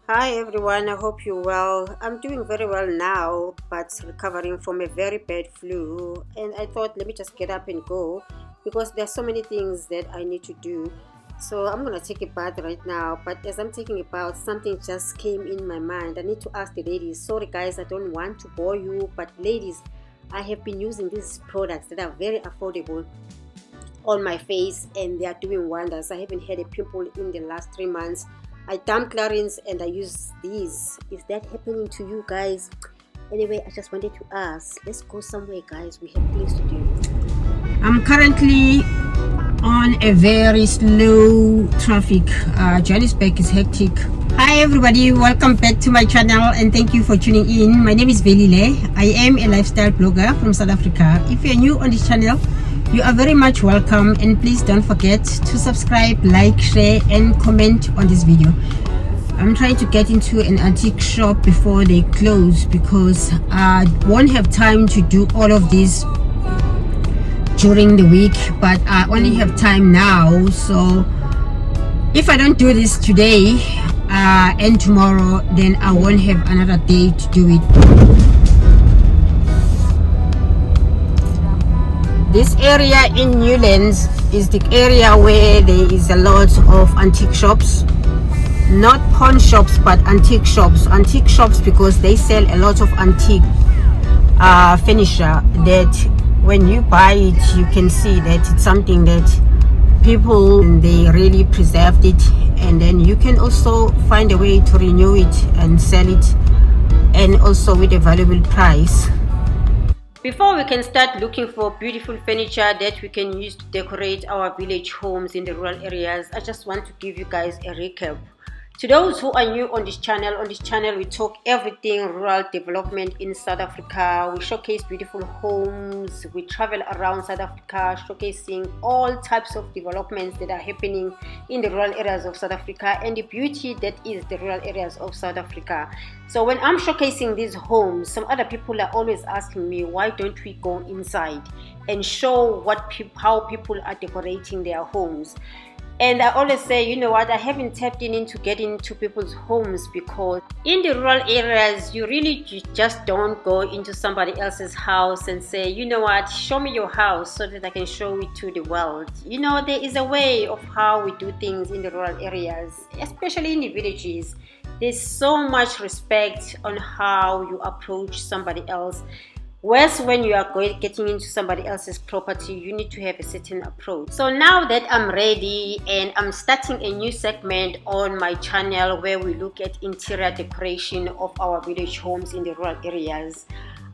Hi everyone, I hope you're well. I'm doing very well now, but recovering from a very bad flu. And I thought, let me just get up and go because there's so many things that I need to do. So I'm gonna take a bath right now. But as I'm taking a bath, something just came in my mind. I need to ask the ladies. Sorry guys, I don't want to bore you, but ladies, I have been using these products that are very affordable on my face and they are doing wonders. I haven't had a pimple in the last 3 months. I dump Clarins and I use these. Is that happening to you guys? Anyway, I just wanted to ask. Let's go somewhere, guys. We have things to do. I'm currently on a very slow traffic. Johannesburg is hectic. Hi everybody, welcome back to my channel and thank you for tuning in. My name is Velile. I am a lifestyle blogger from South Africa. If you're new on this channel, you are very much welcome, and please don't forget to subscribe, like, share and comment on this video. I'm trying to get into an antique shop before they close because I won't have time to do all of this during the week, but I only have time now. So if I don't do this today and tomorrow, then I won't have another day to do it. This area in Newlands is the area where there is a lot of antique shops. Not pawn shops, but antique shops. Antique shops because they sell a lot of antique furniture that when you buy it, you can see that it's something that people, they really preserved it. And then you can also find a way to renew it and sell it, and also with a valuable price. Before we can start looking for beautiful furniture that we can use to decorate our village homes in the rural areas, I just want to give you guys a recap. To those who are new on this channel we talk everything rural development in South Africa. We showcase beautiful homes, we travel around South Africa showcasing all types of developments that are happening in the rural areas of South Africa and the beauty that is the rural areas of South Africa. So when I'm showcasing these homes, some other people are always asking me, why don't we go inside and show how people are decorating their homes? And I always say, you know what, I haven't tapped into getting into people's homes because in the rural areas, you really just don't go into somebody else's house and say, you know what, show me your house so that I can show it to the world. You know, there is a way of how we do things in the rural areas, especially in the villages. There's so much respect on how you approach somebody else. Whereas when you are getting into somebody else's property, you need to have a certain approach. So now that I'm ready and I'm starting a new segment on my channel where we look at interior decoration of our village homes in the rural areas,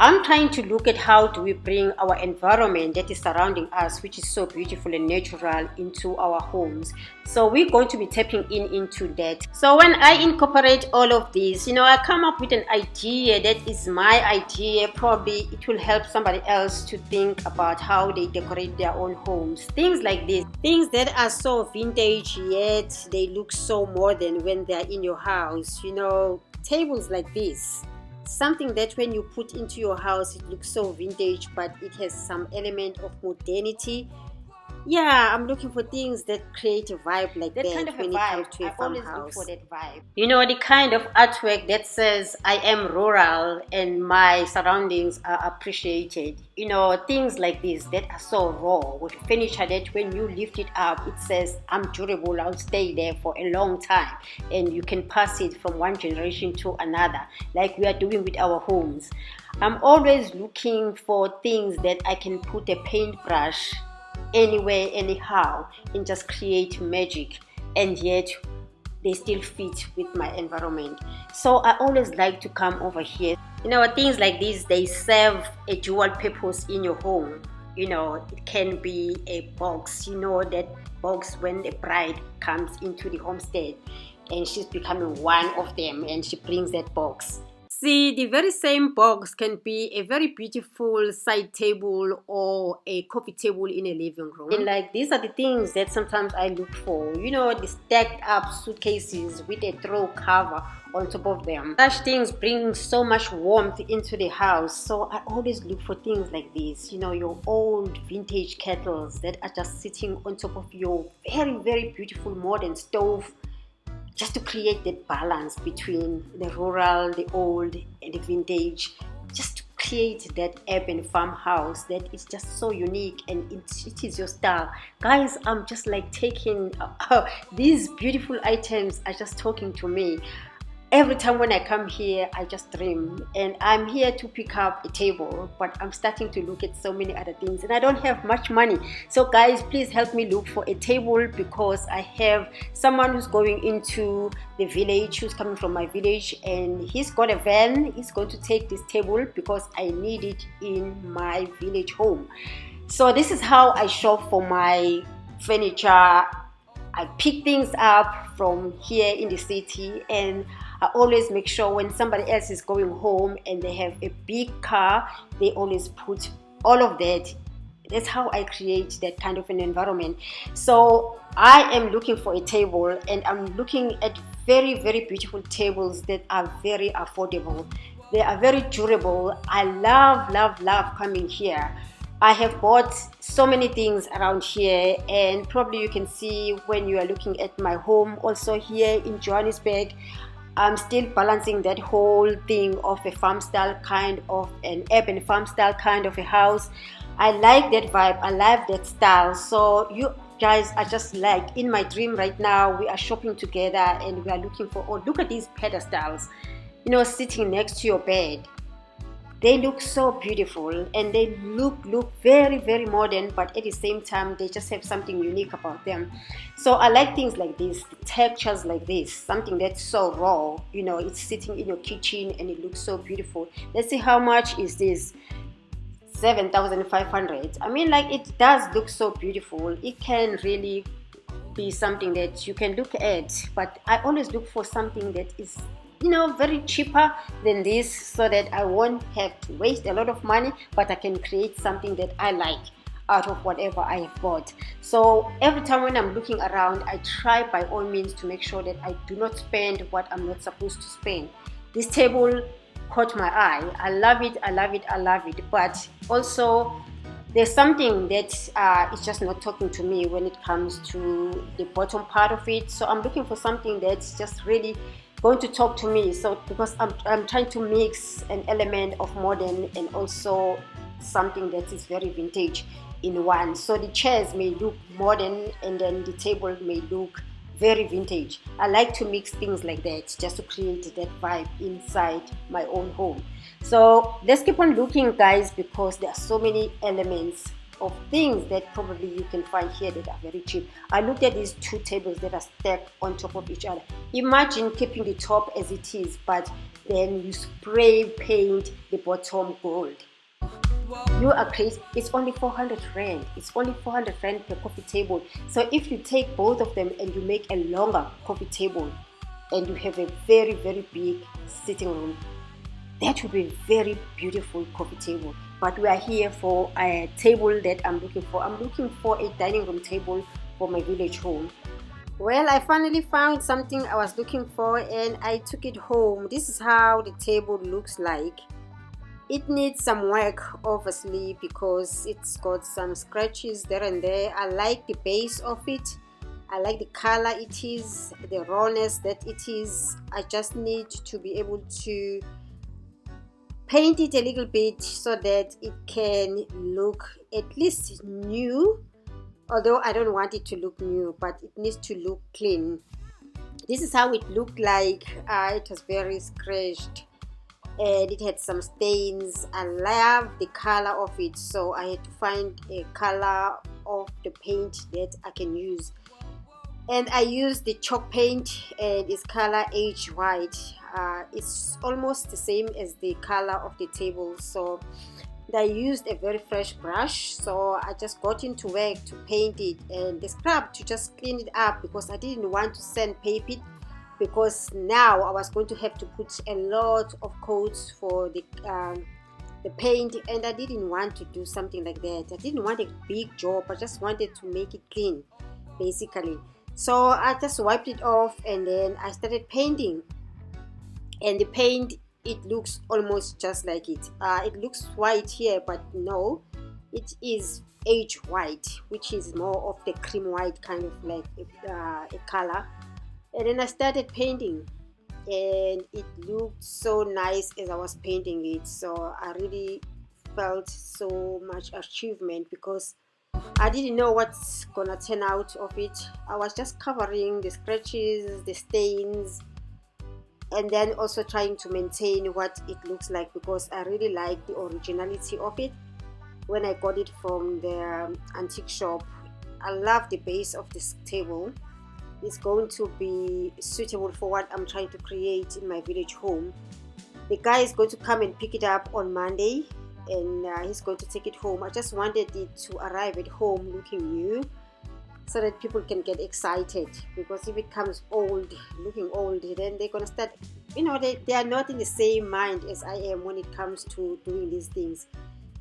I'm trying to look at how do we bring our environment that is surrounding us, which is so beautiful and natural, into our homes. So we're going to be tapping into that. So when I incorporate all of this, you know, I come up with an idea that is my idea. Probably it will help somebody else to think about how they decorate their own homes. Things like this, things that are so vintage yet they look so modern when they're in your house. You know, tables like this. Something that when you put into your house, it looks so vintage, but it has some element of modernity. Yeah, I'm looking for things that create a vibe like that kind of when it comes to a farmhouse. I always look for that vibe. You know, the kind of artwork that says I am rural and my surroundings are appreciated. You know, things like this that are so raw with furniture that when you lift it up, it says I'm durable, I'll stay there for a long time, and you can pass it from one generation to another, like we are doing with our homes. I'm always looking for things that I can put a paintbrush anywhere, anyhow, and just create magic, and yet they still fit with my environment. So I always like to come over here. You know, things like these, they serve a dual purpose in your home. You know, it can be a box, you know, that box when the bride comes into the homestead and she's becoming one of them and she brings that box. See, the very same box can be a very beautiful side table or a coffee table in a living room. And like, these are the things that sometimes I look for. You know, the stacked up suitcases with a throw cover on top of them. Such things bring so much warmth into the house. So I always look for things like this. You know, your old vintage kettles that are just sitting on top of your very, very beautiful modern stove. just to create that balance between the rural, the old, and the vintage, just to create that urban farmhouse that is just so unique, and it is your style. Guys, I'm just like taking these beautiful items are just talking to me. Every time when I come here, I just dream, and I'm here to pick up a table, but I'm starting to look at so many other things, and I don't have much money. So guys, please help me look for a table, because I have someone who's going into the village, who's coming from my village, and he's got a van. He's going to take this table because I need it in my village home. So this is how I shop for my furniture. I pick things up from here in the city, and I always make sure when somebody else is going home and they have a big car, they always put all of that. That's how I create that kind of an environment. So I am looking for a table, and I'm looking at very, very beautiful tables that are very affordable. They are very durable. I love coming here. I have bought so many things around here, and probably you can see when you are looking at my home also here in Johannesburg. I'm still balancing that whole thing of a farm style kind of an urban farm style kind of a house. I like that vibe. I like that style. So you guys are just like in my dream right now. We are shopping together, and we are looking for, oh, look at these pedestals, you know, sitting next to your bed. They look so beautiful, and they look very, very modern, but at the same time they just have something unique about them. So I like things like this, textures like this, something that's so raw, you know, it's sitting in your kitchen and it looks so beautiful. Let's see, how much is this? 7,500. I mean, like, it does look so beautiful. It can really be something that you can look at, but I always look for something that is, you know, very cheaper than this, so that I won't have to waste a lot of money, but I can create something that I like out of whatever I have bought. So every time when I'm looking around, I try by all means to make sure that I do not spend what I'm not supposed to spend. This table caught my eye. I love it, but also there's something that is just not talking to me when it comes to the bottom part of it. So I'm looking for something that's just really going to talk to me. So because I'm trying to mix an element of modern and also something that is very vintage in one. So the chairs may look modern, and then the table may look very vintage. I like to mix things like that just to create that vibe inside my own home. So let's keep on looking, guys, because there are so many elements of things that probably you can find here that are very cheap. I looked at these two tables that are stacked on top of each other. Imagine keeping the top as it is, but then you spray paint the bottom gold. You are crazy. It's only 400 rand. It's only 400 rand per coffee table. So if you take both of them and you make a longer coffee table, and you have a very, very big sitting room, that would be a very beautiful coffee table. But we are here for a table that I'm looking for. I'm looking for a dining room table for my village home. Well, I finally found something I was looking for, and I took it home. This is how the table looks like. It needs some work, obviously, because it's got some scratches there and there. I like the base of it. I like the color it is, the rawness that it is. I just need to be able to paint it a little bit so that it can look at least new, although I don't want it to look new, but it needs to look clean. This is how it looked like. It was very scratched and it had some stains. I love the color of it, so I had to find a color of the paint that I can use, and I used the chalk paint, and its color aged white. It's almost the same as the color of the table, so I used a very fresh brush. So I just got into work to paint it, and the scrub to just clean it up, because I didn't want to sandpaper it, because now I was going to have to put a lot of coats for the paint, and I didn't want to do something like that. I didn't want a big job. I just wanted to make it clean, basically. So I just wiped it off, and then I started painting, and the paint, it looks almost just like it. It looks white here, but no, it is aged white, which is more of the cream white kind of like a color. And then I started painting, and it looked so nice as I was painting it. So I really felt so much achievement because I didn't know what's gonna turn out of it. I was just covering the scratches, the stains, and then also trying to maintain what it looks like because I really like the originality of it. When I got it from the antique shop, I love the base of this table. It's going to be suitable for what I'm trying to create in my village home. The guy is going to come and pick it up on Monday, and he's going to take it home. I just wanted it to arrive at home looking new so that people can get excited, because if it comes old, looking old, then they're going to start, they are not in the same mind as I am when it comes to doing these things.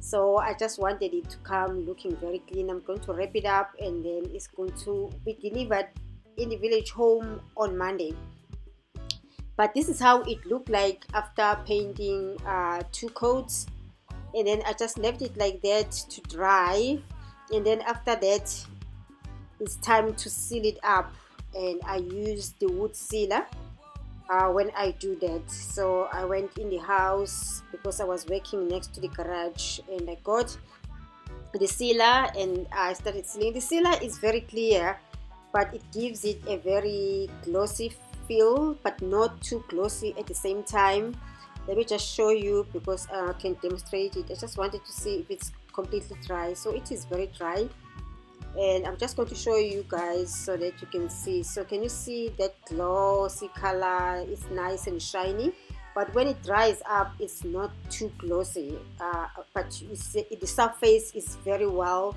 So I just wanted it to come looking very clean. I'm going to wrap it up, and then it's going to be delivered in the village home on Monday. But this is how it looked like after painting 2 coats, and then I just left it like that to dry, and then after that it's time to seal it up, and I use the wood sealer when I do that. So I went in the house because I was working next to the garage, and I got the sealer and I started sealing. The sealer is very clear, but it gives it a very glossy feel, but not too glossy at the same time. Let me just show you because I can demonstrate it. I just wanted to see if it's completely dry. So it is very dry, and I'm just going to show you guys so that you can see. So can you see that glossy color? It's nice and shiny, but when it dries up, it's not too glossy, but you see the surface is very well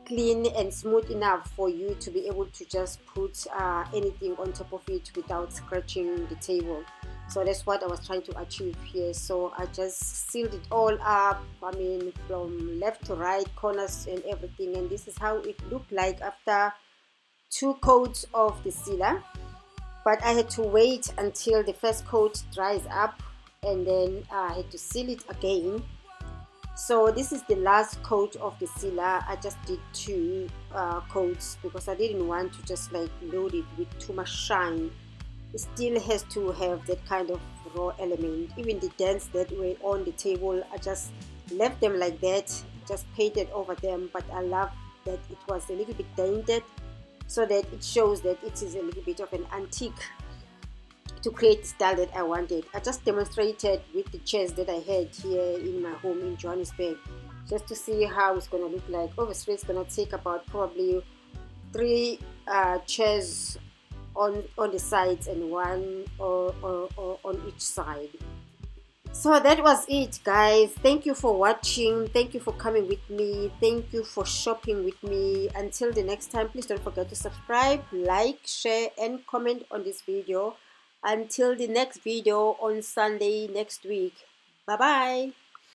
clean and smooth enough for you to be able to just put anything on top of it without scratching the table. So that's what I was trying to achieve here. So I just sealed it all up, I mean from left to right, corners and everything, and this is how it looked like after 2 coats of the sealer. But I had to wait until the first coat dries up, and then I had to seal it again. So this is the last coat of the sealer. I just did 2 coats because I didn't want to just like load it with too much shine. It still has to have that kind of raw element. Even the dents that were on the table, I just left them like that, just painted over them. But I love that it was a little bit dented, so that it shows that it is a little bit of an antique to create the style that I wanted. I just demonstrated with the chairs that I had here in my home in Johannesburg, just to see how it's going to look like. Obviously it's going to take about probably 3 chairs on the sides and 1 or on each side. So that was it, guys. Thank you for watching. Thank you for coming with me. Thank you for shopping with me. Until the next time, please don't forget to subscribe, like, share and comment on this video. Until the next video on Sunday next week. Bye bye.